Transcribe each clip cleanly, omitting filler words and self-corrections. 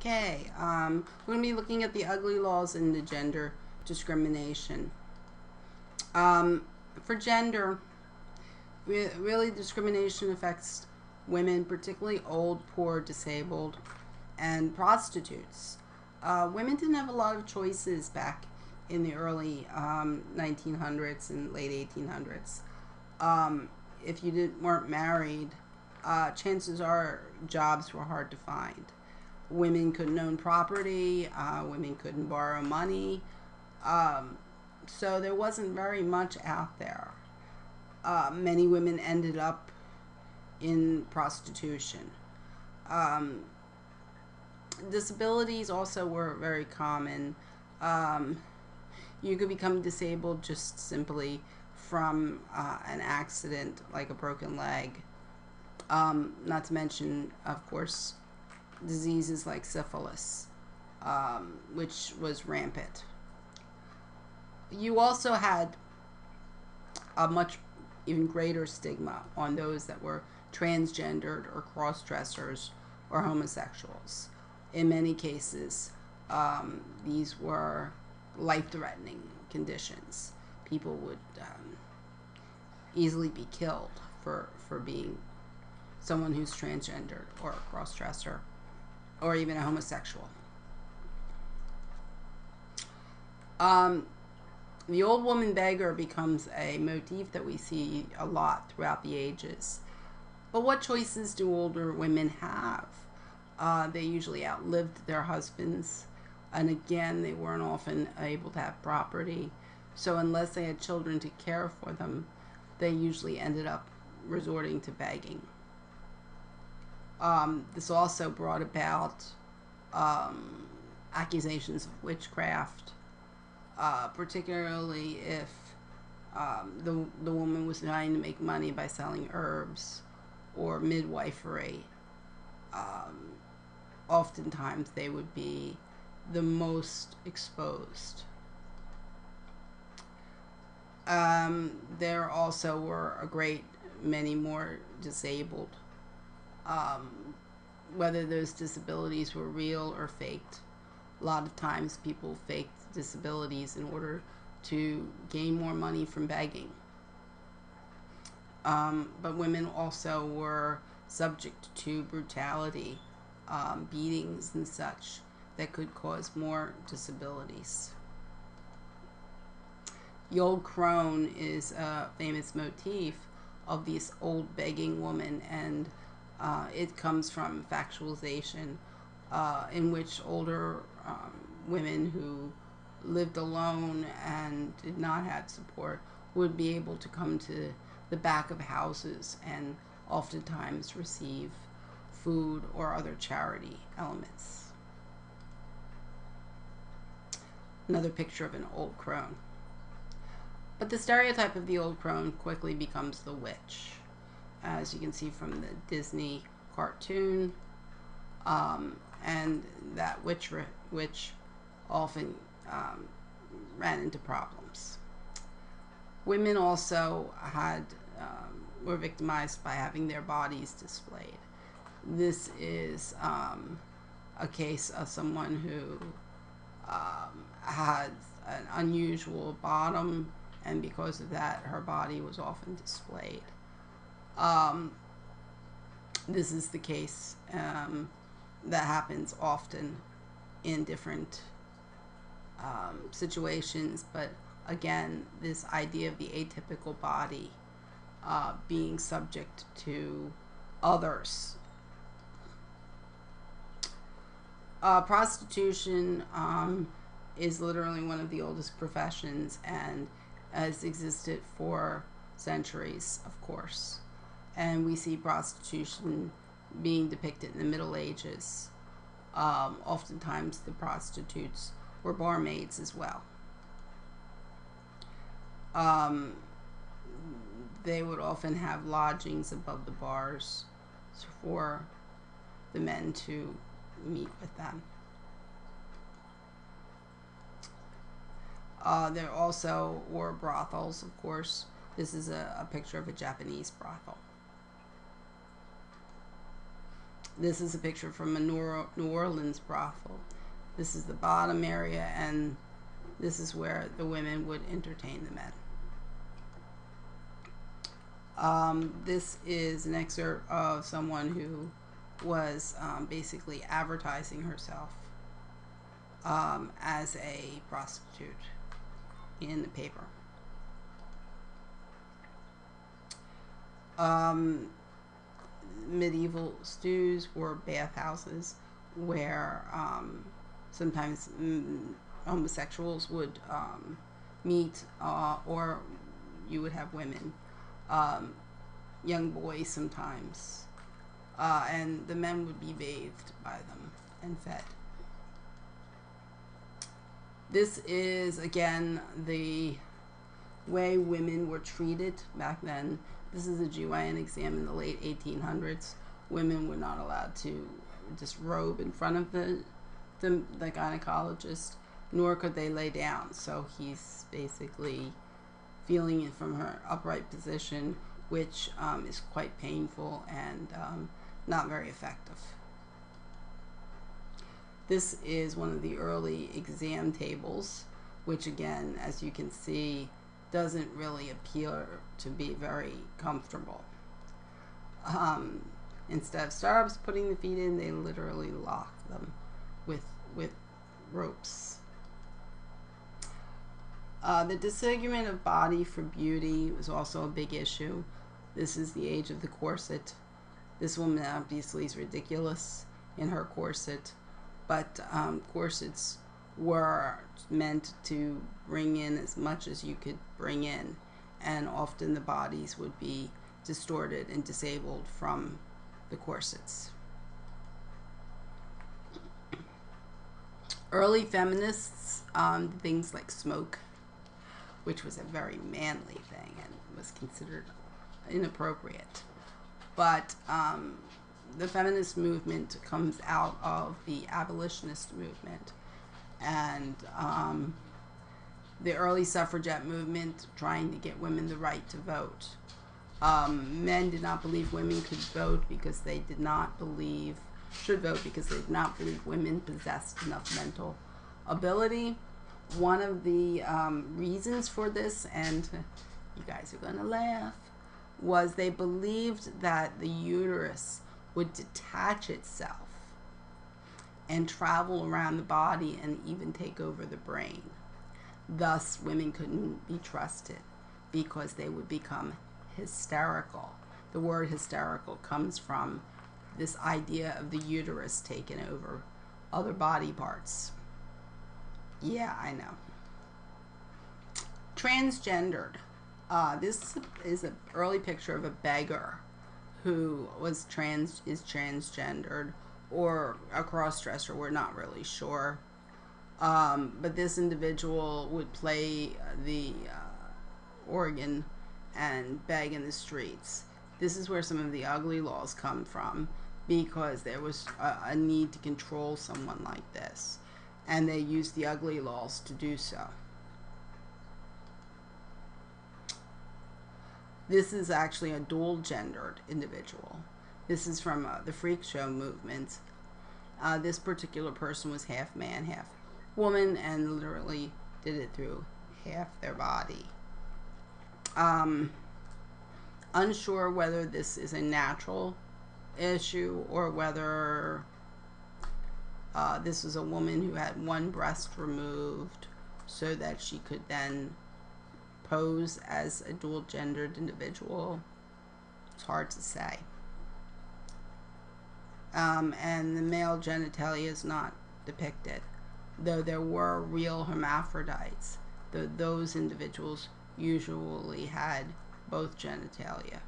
Okay, we're going to be looking at the ugly laws in the gender discrimination. For gender, really discrimination affects women, particularly old, poor, disabled, and prostitutes. Women didn't have a lot of choices back in the early 1900s and late 1800s. If you weren't married, chances are jobs were hard to find. Women couldn't own property, women couldn't borrow money, so there wasn't very much out there. Many women ended up in prostitution. Disabilities also were very common. You could become disabled just simply from an accident, like a broken leg. Not to mention, of course, diseases like syphilis, which was rampant. You also had a much even greater stigma on those that were transgendered or cross-dressers or homosexuals. In many cases, these were life-threatening conditions. People would easily be killed for being someone who's transgendered or a cross-dresser or even a homosexual. The old woman beggar becomes a motif that we see a lot throughout the ages. But what choices do older women have? They usually outlived their husbands, and again, they weren't often able to have property. So unless they had children to care for them, they usually ended up resorting to begging. This also brought about accusations of witchcraft, particularly if the woman was trying to make money by selling herbs or midwifery. Oftentimes they would be the most exposed. There also were a great many more disabled. Whether those disabilities were real or faked. A lot of times people faked disabilities in order to gain more money from begging. But women also were subject to brutality, beatings and such that could cause more disabilities. The old crone is a famous motif of this old begging woman, and it comes from factualization in which older women who lived alone and did not have support would be able to come to the back of houses and oftentimes receive food or other charity elements. Another picture of an old crone. But the stereotype of the old crone quickly becomes the witch, as you can see from the Disney cartoon, and that witch often ran into problems. Women also were victimized by having their bodies displayed. This is a case of someone who had an unusual bottom, and because of that, her body was often displayed. This is the case that happens often in different situations, but again, this idea of the atypical body being subject to others. Prostitution is literally one of the oldest professions and has existed for centuries, of course. And we see prostitution being depicted in the Middle Ages. Oftentimes the prostitutes were barmaids as well. They would often have lodgings above the bars for the men to meet with them. There also were brothels, of course. This is a picture of a Japanese brothel. This is a picture from a New Orleans brothel. This is the bottom area, and this is where the women would entertain the men. This is an excerpt of someone who was basically advertising herself as a prostitute in the paper. Medieval stews were bathhouses where sometimes homosexuals would meet, or you would have women, young boys sometimes, and the men would be bathed by them and fed. This is, again, the way women were treated back then. This is a GYN exam in the late 1800s. Women were not allowed to disrobe in front of the gynecologist, nor could they lay down. So he's basically feeling it from her upright position, which is quite painful and not very effective. This is one of the early exam tables, which again, as you can see, doesn't really appear to be very comfortable. Instead of stirrups putting the feet in, they literally lock them with ropes. The disfigurement of body for beauty was also a big issue. This is the age of the corset. This woman obviously is ridiculous in her corset, but corsets were meant to bring in as much as you could bring in, and often the bodies would be distorted and disabled from the corsets. Early feminists, things like smoke, which was a very manly thing and was considered inappropriate. But the feminist movement comes out of the abolitionist movement, and the early suffragette movement trying to get women the right to vote. Men did not believe women could vote because they did not believe, should vote because they did not believe women possessed enough mental ability. One of the reasons for this, and you guys are going to laugh, was they believed that the uterus would detach itself and travel around the body and even take over the brain. Thus, women couldn't be trusted because they would become hysterical. The word hysterical comes from this idea of the uterus taking over other body parts. Yeah, I know. Transgendered. This is an early picture of a beggar who is transgendered, or a cross-dresser, we're not really sure. But this individual would play the organ and beg in the streets. This is where some of the ugly laws come from, because there was a need to control someone like this, and they used the ugly laws to do so. This is actually a dual-gendered individual. This is from the freak show movement. This particular person was half man, half woman, and literally did it through half their body. Unsure whether this is a natural issue or whether this was a woman who had one breast removed so that she could then pose as a dual-gendered individual. It's hard to say. And the male genitalia is not depicted, though there were real hermaphrodites. Those individuals usually had both genitalia.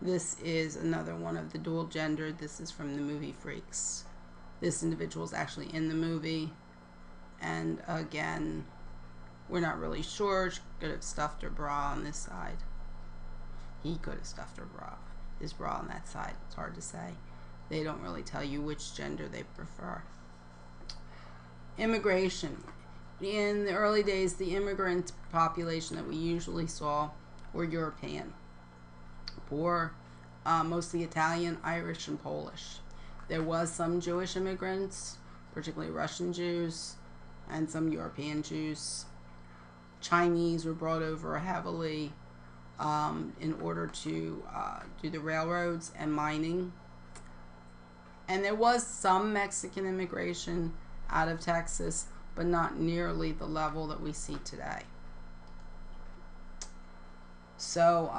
This is another one of the dual-gendered. This is from the movie Freaks. This individual is actually in the movie, and again, we're not really sure. She could have stuffed her bra on this side. He could have stuffed his bra on that side. It's hard to say. They don't really tell you which gender they prefer. Immigration. In the early days, the immigrant population that we usually saw were European. Poor, mostly Italian, Irish, and Polish. There was some Jewish immigrants, particularly Russian Jews, and some European Jews. Chinese were brought over heavily in order to do the railroads and mining. And there was some Mexican immigration out of Texas, but not nearly the level that we see today. So,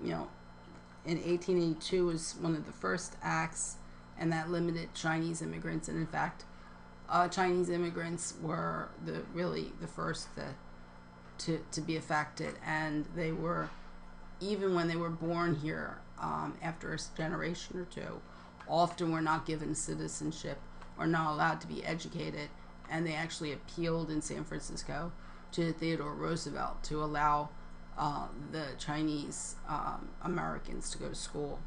in 1882 was one of the first acts, and that limited Chinese immigrants. And in fact, Chinese immigrants were really the first to be affected, and they were, even when they were born here, after a generation or two, often were not given citizenship or not allowed to be educated, and they actually appealed in San Francisco to Theodore Roosevelt to allow the Chinese Americans to go to school.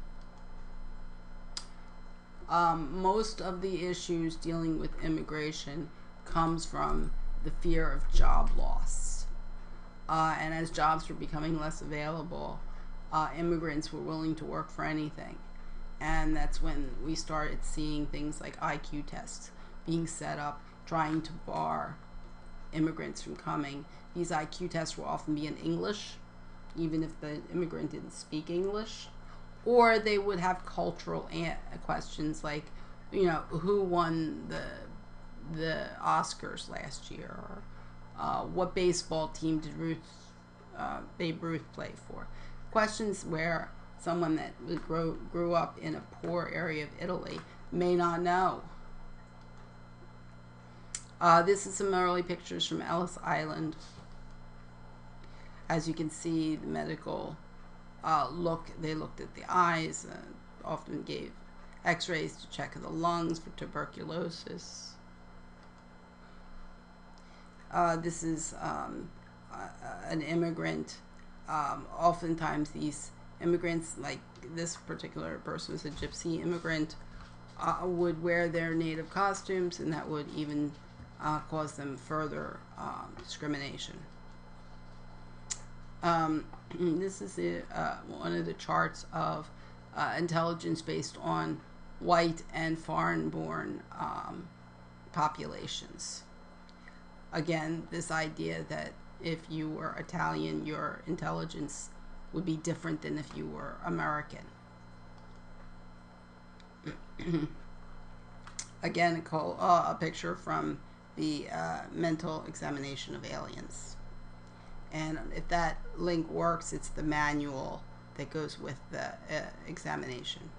Most of the issues dealing with immigration comes from the fear of job loss. And as jobs were becoming less available, immigrants were willing to work for anything. And that's when we started seeing things like IQ tests being set up, trying to bar immigrants from coming. These IQ tests will often be in English, even if the immigrant didn't speak English. Or they would have cultural questions like, who won the Oscars last year? Or what baseball team did Babe Ruth play for? Questions where someone that grew up in a poor area of Italy may not know. This is some early pictures from Ellis Island. As you can see, the medical they looked at the eyes, often gave x-rays to check the lungs for tuberculosis. This is an immigrant. Oftentimes these immigrants, like this particular person was a gypsy immigrant, would wear their native costumes, and that would even cause them further discrimination. This is one of the charts of intelligence based on white and foreign-born populations. Again, this idea that if you were Italian, your intelligence would be different than if you were American. Again, a picture from the mental examination of aliens. And if that link works, it's the manual that goes with the examination.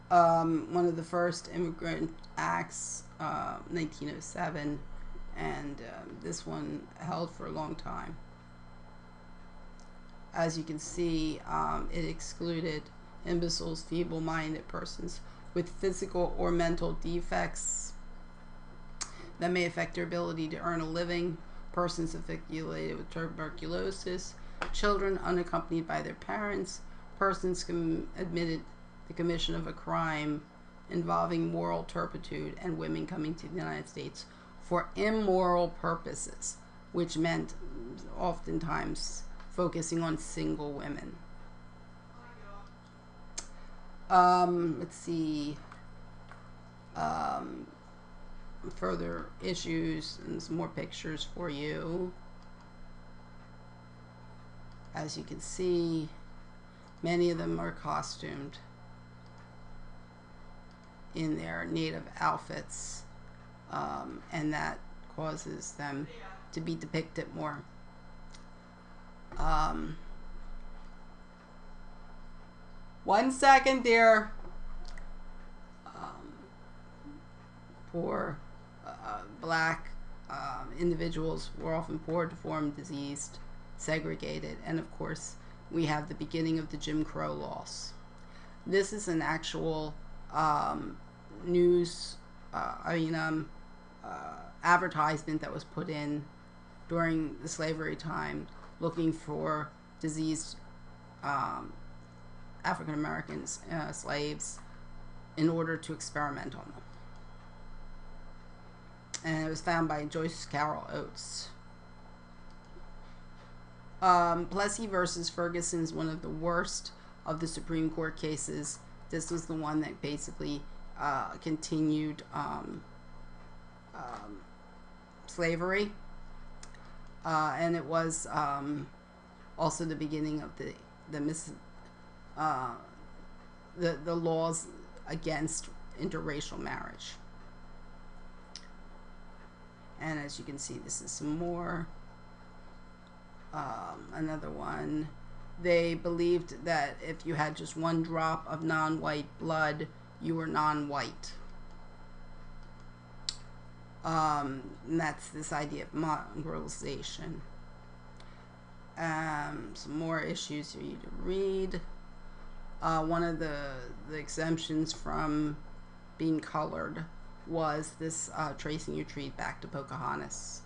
One of the first immigrant acts, 1907, and this one held for a long time. As you can see, it excluded imbeciles, feeble-minded persons with physical or mental defects that may affect their ability to earn a living, persons afflicted with tuberculosis, children unaccompanied by their parents, persons admitted the commission of a crime involving moral turpitude, and women coming to the United States for immoral purposes, which meant oftentimes focusing on single women. Let's see. Further issues and some more pictures for you. As you can see, many of them are costumed in their native outfits, and that causes them to be depicted more. One second, dear. Poor black individuals were often poor, deformed, diseased, segregated, and of course we have the beginning of the Jim Crow laws. This is an actual news advertisement that was put in during the slavery time, looking for diseased African Americans, slaves, in order to experiment on them. And it was found by Joyce Carol Oates. Plessy versus Ferguson is one of the worst of the Supreme Court cases, this was the one that basically continued slavery, and it was also the beginning of the laws against interracial marriage. And as you can see, this is some more. Another one. They believed that if you had just one drop of non-white blood, you were non-white. And that's this idea of mongrelization. Some more issues for you to read. One of the exemptions from being colored was this tracing your tree back to Pocahontas.